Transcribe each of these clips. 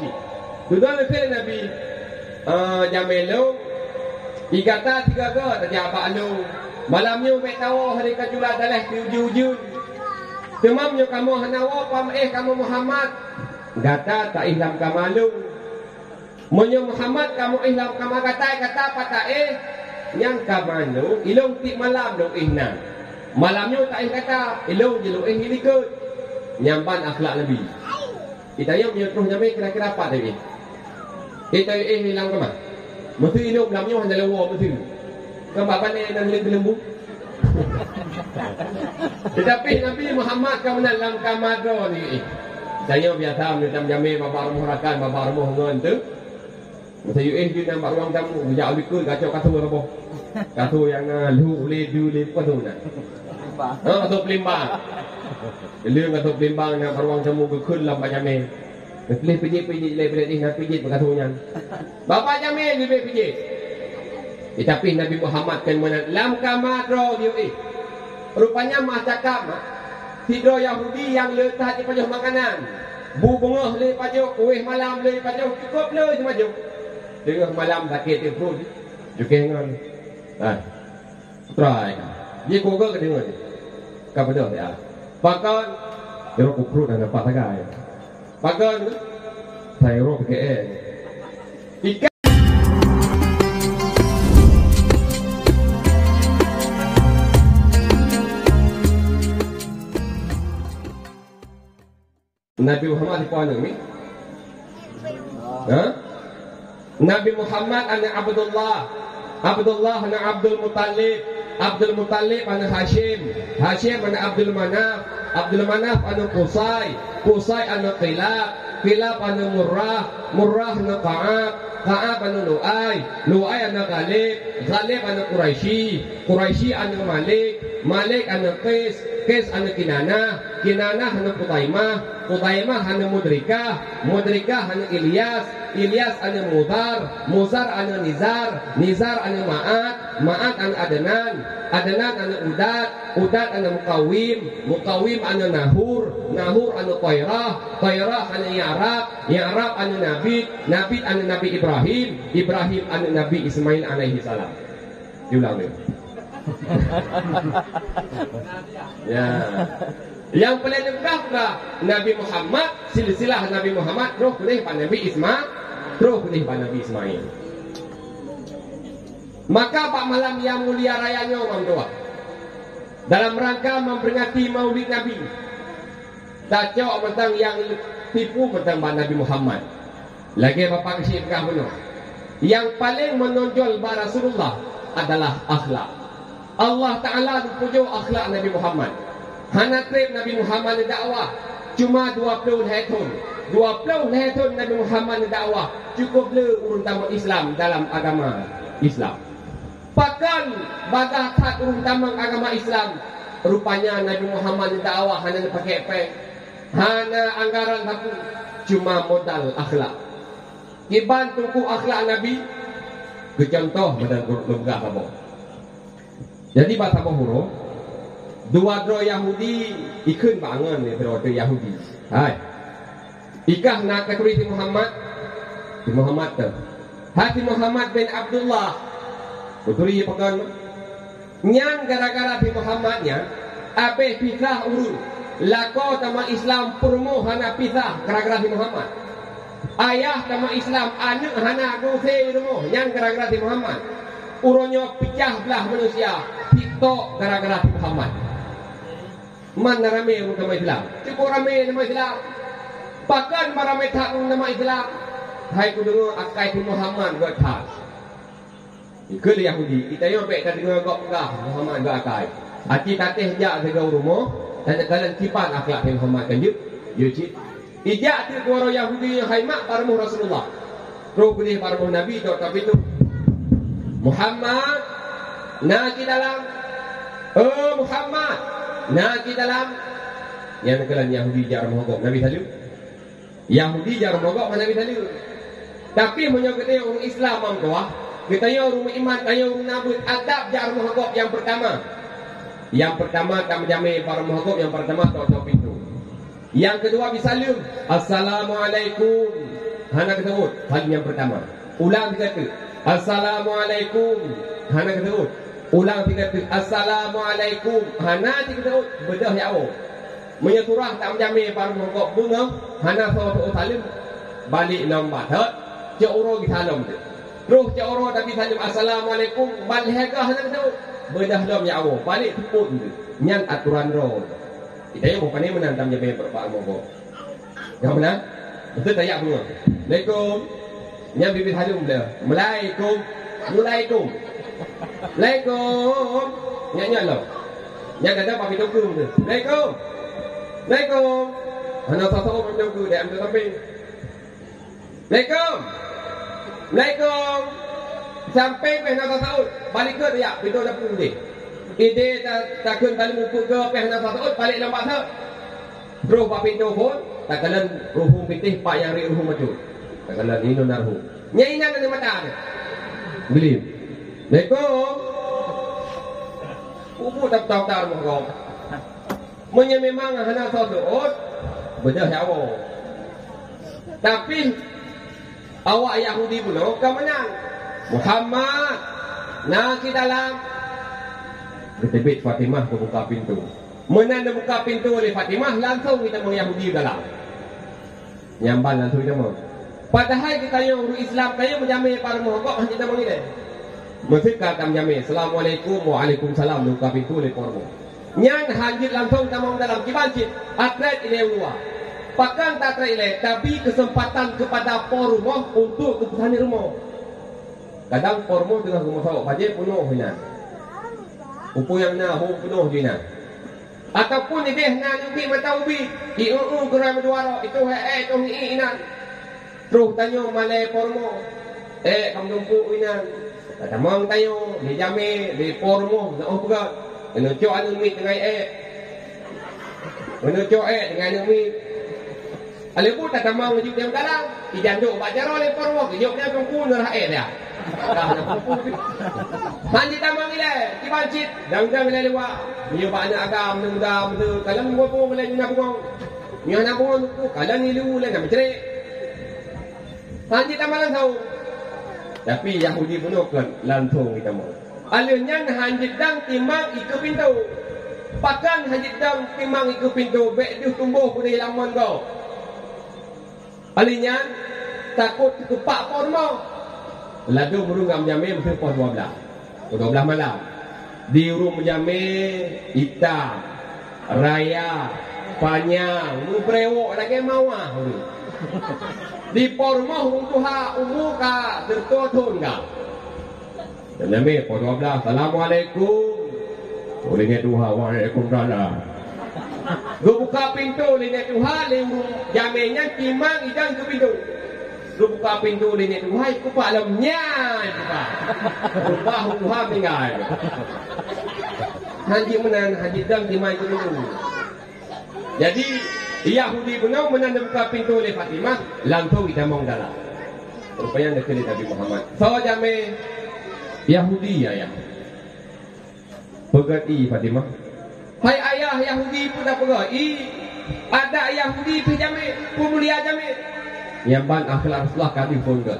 sih. Tuan lebih Nabi jamelo igata tiga go terjaba lu. Malamnya mek tawo hari kajula dalah tuju-uju. Temamnya kamu hanawa pam kamu Muhammad. Gata tak ihlam kamalu. Monyo Muhammad kamu ihlam kama kata pata yang kamalu ilong ti malam dong ihna. Malamnya tak kata ilong jelu hilikut. Nyampan akhlak Nabi. Kita yang menyuruh nyamai kira-kira apa tadi? Kita hilang kama. Mesti ilong lamnya hanya lewa mesti. Kembaban yang lembu. Tetapi Nabi Muhammad kamu dalam kamadro ni. Saya biasa macam jamai bapak rumah bapak rumah ngon tu. Saya kita nampak ruang tamu, jauh likut kacau katu apa? Katu yang lu apa tu nak? Katu pelimbang. Lu katu pelimbang nak ruang tamu berkun lah macam ni. Pilih pijit ni nak pijit katunya. Bapa jamin lebih pijit. Tapi Nabi Muhammad kan mana lam kamadro dia rupanya mah cakap tidro Yahudi yang letak di pajuh makanan. Bu bungah le pajuh, kuih malam le pajuh, cukup le cuma pajuh. Tengah malam sakit dia perut. Juga dengan. Try. Dia Google ke dengar ni. Kau betul ya. Pakan dia rok perut dan apa sagai. Pakan saya rok ke ikan. Nabi Muhammad di mana ni? Nabi Muhammad anak Abdullah anak Abdul Muttalib anak Hashim anak Abdul Manaf anak Qusay anak Qilab anak Murrah anak Ka'ab anak Lu'ay anak Ghalib anak Quraisy anak Malik anak Qais anak Kinanah anak Qutaimah anak Mudrikah anak Ilyas anak Muzar anak Nizar anak Ma'at anak Adnan anak Udad anak Muqawim anak Nahur anak Qairah anak Ya'rab anak Nabi anak Nabi Ibrahim anak Nabi Ismail alaihi salam. Diulang ni. Ya. Yang paling dekat Nabi Muhammad, silsilah Nabi Muhammad terus boleh pada Nabi Ismail. Maka pak malam yang mulia rayanya orang tua dalam rangka memperingati Maulid Nabi. Tacok tentang yang tipu tentang Nabi Muhammad. Lagi bapak kasih pegang benar. Yang paling menonjol pada Rasulullah adalah akhlak. Allah Ta'ala pujuk akhlak Nabi Muhammad. Hana trip Nabi Muhammad dakwah cuma 20 tahun Nabi Muhammad dakwah cukup le urun tamu Islam dalam agama Islam. Pakan badah tak urun tamu agama Islam. Rupanya Nabi Muhammad dakwah hanya pakai pek. Hana anggaran aku cuma modal akhlak. Iban tunggu akhlak Nabi ke contoh badan lemgah apa. Jadi bahasa huruf dua dro Yahudi ikun bangun ni dro Yahudi. Hai. Ikah nak keturi di Muhammad tu. Hati Muhammad bin Abdullah. Keturi pekan. Nyang gara-gara di Muhammadnya ape pisah urun. Lako tama Islam purmo hana pisah gara-gara di Muhammad. Ayah tama Islam anak hana dose urmo nyang gara-gara di Muhammad. Uronyo pecah belah manusia TikTok gara-gara Muhammad. Mana rame nama Islam? Cukup rame nama Islam. Bahkan marame tak nama Islam. Hai ku dengar akai tu Muhammad buat tak. Ikut Yahudi. Kita yo baik tak dengar kau enggak Muhammad enggak akai. Hati tatih jak segau rumah dan kalian kipan akhlak Muhammad kan you cik. Ijak tu orang Yahudi hai mak parmu Rasulullah. Ro boleh parmu Nabi tu tapi tu Muhammad naki dalam Muhammad naki dalam yang kalian Yahudi jar mogok Nabi sallallahu Yahudi jar mogok Nabi sallallahu tapi menyokong orang Islam mangkoah kita orang iman tayo orang nabut adab jar mogok yang pertama tam jame para mogok yang pertama tu pintu yang kedua bisalim assalamualaikum hana ketut hal yang pertama. Ulang tiga kali. Assalamualaikum. Hana ketut. Ulang tiga kali. Assalamualaikum. Hana tiga ketut. Bedah ya Allah. Menyeturah tak menjamin para mongkok bunga. Hana sallallahu salim. Balik nampak. Cik Uro kita salam tu. Terus Cik Uro tapi salim Assalamualaikum. Balik hega hana ketut. Bedah dom ya Allah. Balik tepuk tu. Nyan aturan roh. Kita yang bukan ni menantam jamin para mongkok. Yang benar? Betul tak ya semua? Assalamualaikum. Yang bibir harum dia. Assalamualaikum. Assalamualaikum. Assalamualaikum. Nyanyi lah. Yang kata pakai tunggu tu. Assalamualaikum. Assalamualaikum. Hana satu pakai tunggu dia ambil samping. Assalamualaikum. Assalamualaikum. Sampai hana satu balik ke dia. Pintu dah pun dia. Ide tak kun balik muka ke hana satu balik lambat tu. Terus pak pintu pun tak kalan ruhum pitih pak yang ri ruhum maju. Tak kalan ini narhu. Nyai nak ada mata ada. Beli. Assalamualaikum. Ubu tak tahu tar monggo. Munya memang hana saudot. Bedah ya Allah. Tapi awak Yahudi pun ke menang. Muhammad nak di dalam ketebit Fatimah ke buka pintu. Menan dia buka pintu oleh Fatimah, langsung kita mau Yahudi dalam. Nyamban langsung kita mau. Padahal kita yang orang Islam kaya menjamin para mohon kita mau ini. Mesti kata menjamin. Assalamualaikum waalaikumsalam buka pintu oleh kormo. Nyan hanjit langsung kita mau dalam kibancit. Atlet ini luar. Pakan tak atlet tapi kesempatan kepada pormo untuk keputusan rumah. Kadang pormo tengah rumah sawak bajet penuh hinan. Upu yang nak penuh hinan. Ataupun dia nak nyuki mata ubi gerai berduara itu itu inan terus tanya malai pormo kamu numpuk inan kata mang tanya dia jame dia pormo nak pegat kena cok anu mi dengan kena cok dengan anu mi ale pun tak mang juk dia dalam dijanduk bajaro le pormo juk dia kongku nerah dia Mandi tamang ile, kibancit, dang-dang ile lewa. Niyo ba na agam ng dam tu, kalang mo po mala na po. Niyo na po ko, kalang nilu le na matre. Mandi tamang lang tau. Tapi Yahudi puno kan lantong kita mo. Alunyan hanjit dang timang iku pintu. Pakan hanjit dang timang iku pintu, be di tumbuh ku di lamon ko. Alinyan takut kepak pormo. Lalu merungam jamin mesti pos 12. Pos 12 malam. Di rumah jamin hitam, raya, panjang, muprewok lagi mawah. Di pormoh untuk umuka tertotun ka. Jamin pos 12. Assalamualaikum. Olehnya Tuhan, waalaikumsalam. Gue buka pintu olehnya Tuhan, jaminnya timang idang ke pintu. Lu buka pintu ni Tuhan, ku pak lemnya juga. Rubah Tuhan tinggal. Haji menan, haji dang di mai dulu. Jadi Yahudi benar menan buka pintu oleh Fatimah, langsung kita mau dalam. Rupanya dekat Nabi Muhammad. So jame Yahudi ya. Pegati Fatimah. Hai ayah Yahudi pun dah pegati. Ada Yahudi tu jame, pemulia jame. Yang ban akhlak Rasulullah kami pun ke.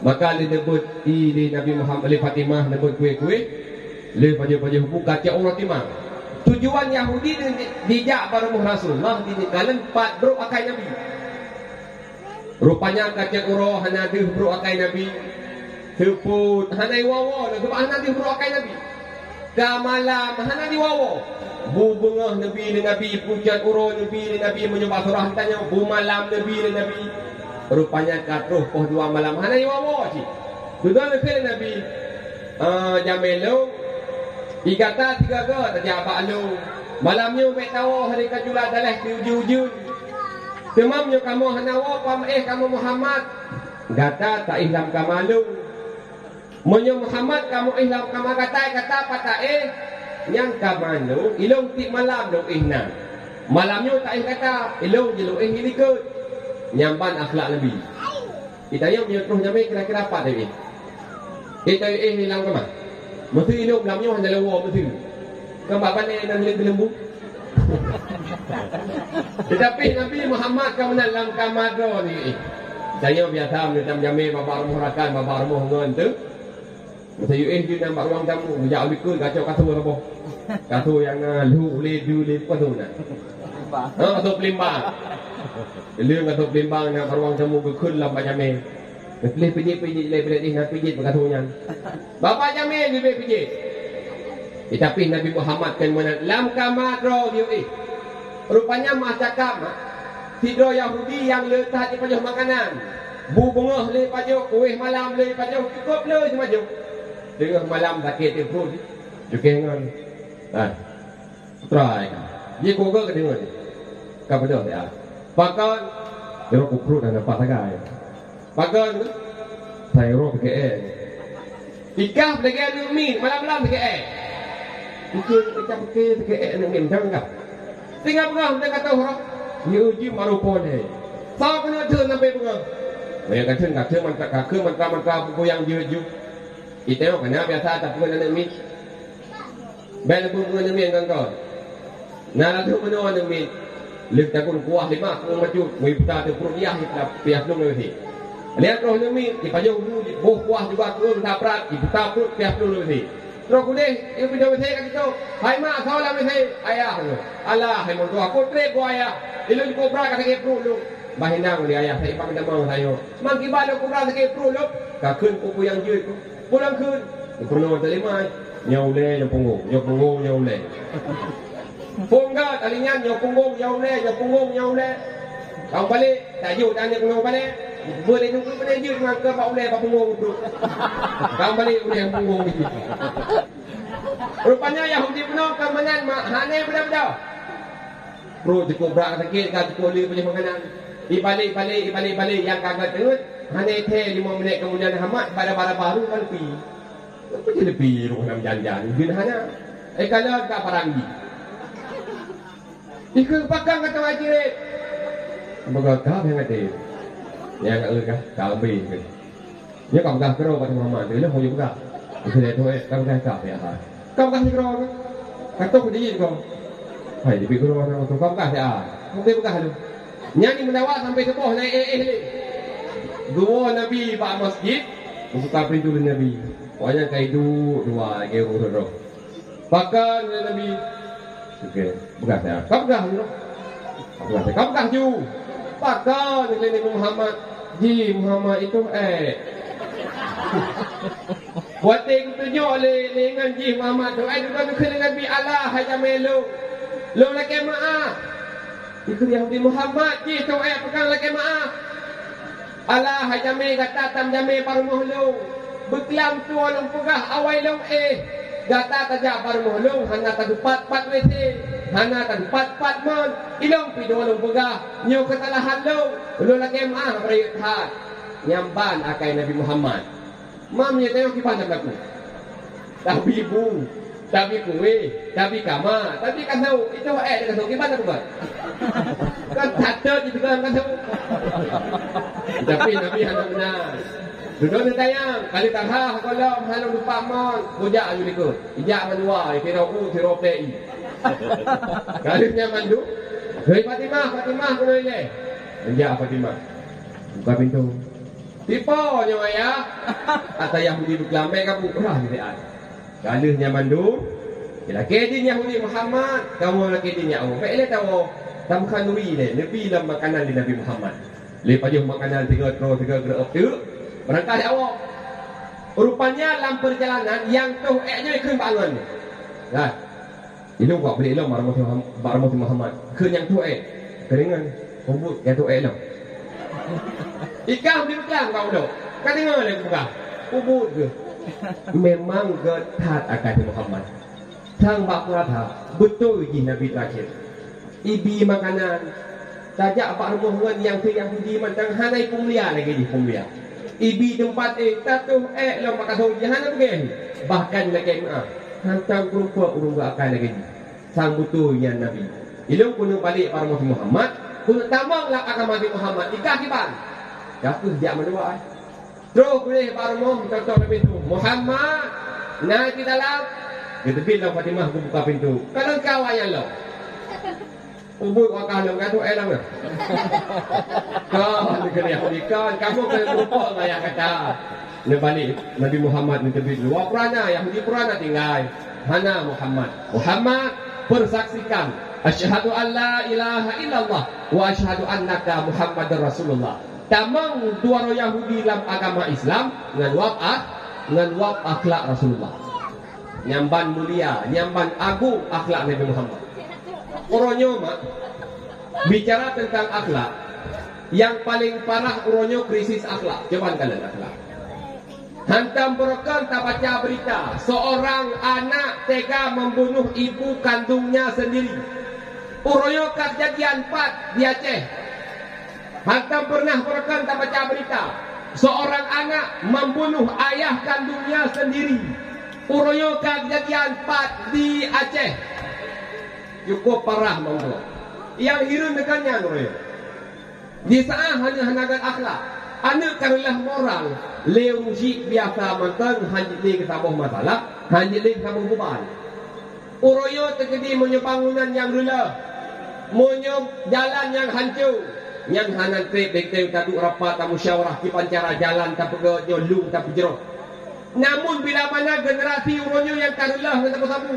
Maka dia sebut di Nabi Muhammad oleh Fatimah sebut kuih-kuih. Le pajak-pajak buka cak orang timang. Tujuan Yahudi dijak para Rasulullah di kalan 4 bro akai Nabi. Rupanya kacak urah hana di bro akai Nabi. Seput hanai wawa dan sebab hana di bro akai Nabi. Kamalam hana di wawa. Bu bengah Nabi dan Nabi pucat urah Nabi dan Nabi menyembah surah tanya bu malam Nabi dan Nabi. Rupanya katuh poh 2 malam hanai wawa ci. Sudah lekal Nabi jamelo dikata 3 ke terjabak lu. Malamnya mek tahu hari kajula dalah diuji-uji. Temamnya kamu hanawa kamu Muhammad. Gata tak ihlam kamalu. Menyo Muhammad kamu ihlam kama kata pata yang kamalu ilong ti malam do ihna. Malamnya tak kata ilong jelu ini ke. Nyamban akhlak Nabi. Kita yang punya terus nyamai kira-kira apa tadi? Kita hilang ke mana? Mesti ilmu lamnya hanya lewa mesti. Kembali ni nak lembu. Tetapi Nabi Muhammad kau dalam kamar ni. Saya biasa macam jamil bapak rumah rakan, bapak rumah ngan tu. Masa dia nampak ruang tamu, bijak bikul kacau kasut apa. Kasut yang lu ledu apa tu nak. Kasut pelimbang. Dia kasut pelimbang nak ruang tamu ke lambat jamil. Boleh pijit nak pijit kasutnya. Bapak jamil dia pijit. Tapi Nabi Muhammad kan mana lam kamadro dia rupanya mah cakap Sidro Yahudi yang letak di pajuh makanan. Bu bengah le pajuh, kuih malam le pajuh, cukup le semaju. Tengah malam sakit dia perut. Jukengan. Try kan. Dia Google ke dengar ni. Kau betul tak? Pakan dia rok perut dan dapat sagai. Pakan saya rok ke Ikah dengan min malam-malam ke Ikut macam ke dengan min macam enggak. Tinggal bengah dia kata orang dia uji marupo ni. Sao kena thưa sampai bengah. Banyak kata mantra buku yang juju. Itu kena biasa tak pun nak min. Bel buku nak min kan kau. Nah tu mana nak min. Lek takun kuah lima ku maju mengikuti tu peruyah pihak lu ni. Lihat roh ni di pajau dulu di buh kuah juga turun taprak di buta perut pihak lu ni. Terus kuning, itu video saya kat situ. Hai mak, kau lah saya ayah tu. Alah, hai mon tu aku trip gua ayah. Ilu kobra kat sakit perut lu. Bahinang dia ayah saya pang demang saya. Mang kibal kobra sakit perut lu. Ka keun kupu yang jeut tu. Pulang keun. Penuh terima. Nyau le, nyau punggung, nyau le. Punggat alinya nyau punggung, nyau le. Kau balik, tak jut tanya kau balik. Boleh tunggu pada jeut dengan ke bau le punggung tu. Kau balik boleh punggung ni. Rupanya Yahudi penuh kemenangan mak hane benar-benar. Perut cukup berat sakit kan cukup le punya makanan. Balik yang kagak tengut hane teh 5 minit kemudian hamat pada baru kan pi. Apa je lebih roh nak jalan-jalan gin hana. Kalau tak parangi. Ikut pakang kata wajib. Semoga kau yang ada. Yang kah kau bin ke. Dia kau dah kero kat Muhammad dia lah hoyo juga. Dia tu kau dah kau ya ha. Kau dah kero ke? Kata ku dia kau. Hai di kero orang tu kau dah ya. Kau dia bukan lu. Nyanyi mendawa sampai sepuh naik ni. Dua Nabi pak masjid buka pintu Nabi. Wajah kaidu dua lagi urut. Pakan Nabi. Okey, bukan saya. Kau dah lu. Kau dah ju. Pakan Nabi Muhammad. Ji Muhammad itu buat ting tunjuk dengan Ji Muhammad tu juga kena Nabi Allah haja melu. Lu lagi maaf. Itu Yahudi Muhammad Ji tu pegang lagi maaf. Allah haja me kata tam jame paruh lu. Beklam tu long pegah awai long gata tajak paruh lu hana tadupat pat wete. Hana tadupat mon ilong pido long pegah nyu kesalahan lu lagi maaf perihal nyamban akai Nabi Muhammad. Mamnya tengok kipan aku. Tapi bu, tapi kue, tapi kama, tapi kan tahu itu dia tahu kipan aku buat. Kan tak di dalam kan tahu. Tapi Nabi hendak benar. Duduk tayang kali tarha kalau halang lupa mon, bujak ayu ikut. Ijak manua, kira play. Kalinya mandu. Hei Fatimah kono ile. Ijak Fatimah. Buka pintu. Tiponya ayah. Atau Yahudi berkelamai kamu kurang ni dia. Kalahnya mandu. Kira kedin Yahudi Muhammad, kamu lagi kedinnya Allah. Baiklah tahu. Tamkan nuri le, lebih dalam makanan di Nabi Muhammad. Lepas je makanan 3 gerok tu. Berangkat awak. Rupanya dalam perjalanan yang tu nya keun bangun. Nah. Ini buat beli lo Barmati Muhammad. Keun yang tu keringan. Kubut yang tu lo. Ikah di belakang kau dok. Kau tengok lagi buka. Kubut ke. Memang getat akan Muhammad. Sang bakurata betul ji Nabi terakhir. Ibi makanan. Tajak pak rumah yang Yahudi macam hanai pumulia lagi di pumulia. Ibi tempat tatu lo makasau jangan pergi. Bahkan lagi maaf. Hantar grupa urung akan lagi. Sang betulnya Nabi. Ilmu kuno balik para Muhammad. Kuno tambang lah akan Nabi Muhammad. Ikah kiban. Jatuh dia menua. Terus boleh baru contoh pintu. Muhammad naik di dalam. Kita bilang Fatimah buka pintu. Kalau kau ayah lo. Ubud wakah dalam kata elang dah. Kan kena Yahudi kan kamu kena lupa ayah kata. Lebalik Nabi Muhammad ni terbit luar perana Yahudi perana tinggal. Hana Muhammad persaksikan asyhadu an la ilaha illallah wa asyhadu annaka Muhammadar Rasulullah. Tamang dua orang Yahudi dalam agama Islam dengan wab akhlak Rasulullah. Nyamban mulia, nyamban agung akhlak Nabi Muhammad. Orangnya mak bicara tentang akhlak, yang paling parah orangnya krisis akhlak. Coba kalian akhlak. Hantam berokan tak baca berita seorang anak tega membunuh ibu kandungnya sendiri. Orangnya kejadian 4 di Aceh. Hantam pernah berokan tak baca berita seorang anak membunuh ayah kandungnya sendiri. Orangnya kejadian 4 di Aceh. Cukup parah monggo. Yang hirun dekannya Nurul. Di saat hanya hanagan akhlak. Anak karelah moral. Leu musik biasa mantan hanjili kesabuh masalah, hanjili kesabuh beban. Uroyo terjadi menyo bangunan yang rela. Menyo jalan yang hancur. Yang hanan trip dekte tadu rapat tamu musyawarah ki pancara jalan tak pega nyolung tak pejero. Namun bila mana generasi uroyo yang karelah dengan sabu.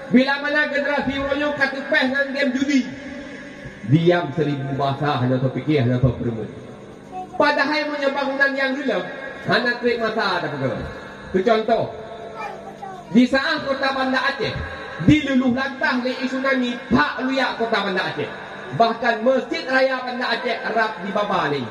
Bila mana generasi uroyo katupeh dengan game judi. Diam 1000 bahasa hanya terfikir hanya terperumut. Padahal punya bangunan yang dulu hanya trik masa ada perkara. Itu contoh. Di saat kota Banda Aceh diluluh lantah oleh tsunami Pak Luyak kota Banda Aceh. Bahkan Masjid Raya Banda Aceh erap dibabani.